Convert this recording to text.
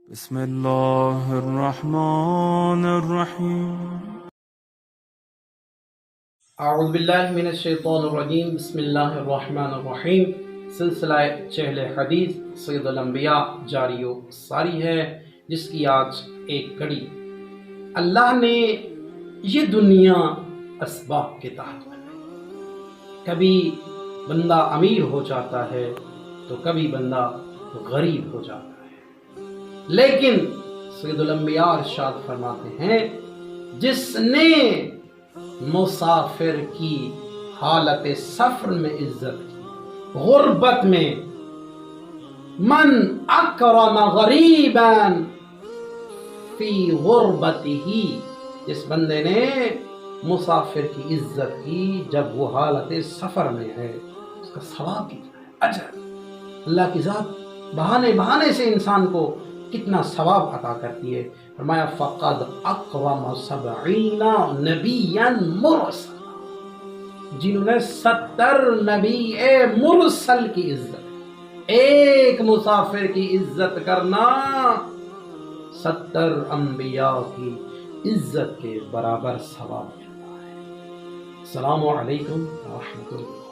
بسم اللہ الرحمن الرحیم اعوذ باللہ من الشیطان الرجیم بسم اللہ الرحمن الرحیم۔ سلسلہ چہل حدیث سید الانبیاء جاری و ساری ہے، جس کی آج ایک کڑی۔ اللہ نے یہ دنیا اسباب کے تحت بنائی۔ کبھی بندہ امیر ہو جاتا ہے تو کبھی بندہ غریب ہو جاتا ہے، لیکن سید الانبیاء ارشاد فرماتے ہیں، جس نے مسافر کی حالت سفر میں عزت کی، غربت میں، من اکرم غریبا فی غربتہ، جس بندے نے مسافر کی عزت کی جب وہ حالت سفر میں ہے، اس کا ثواب کتنا ہے، اجر۔ اللہ کی ذات بہانے بہانے سے انسان کو کتنا ثواب عطا کرتی ہے۔ فرمایا فقد اکرم 70 نبیا مرسلا، جنہوں نے 70 نبی مرسل کی عزت، ایک مسافر کی عزت کرنا 70 انبیاء کی عزت کے برابر ثواب ملتا ہے۔ السلام علیکم ورحمۃ اللہ۔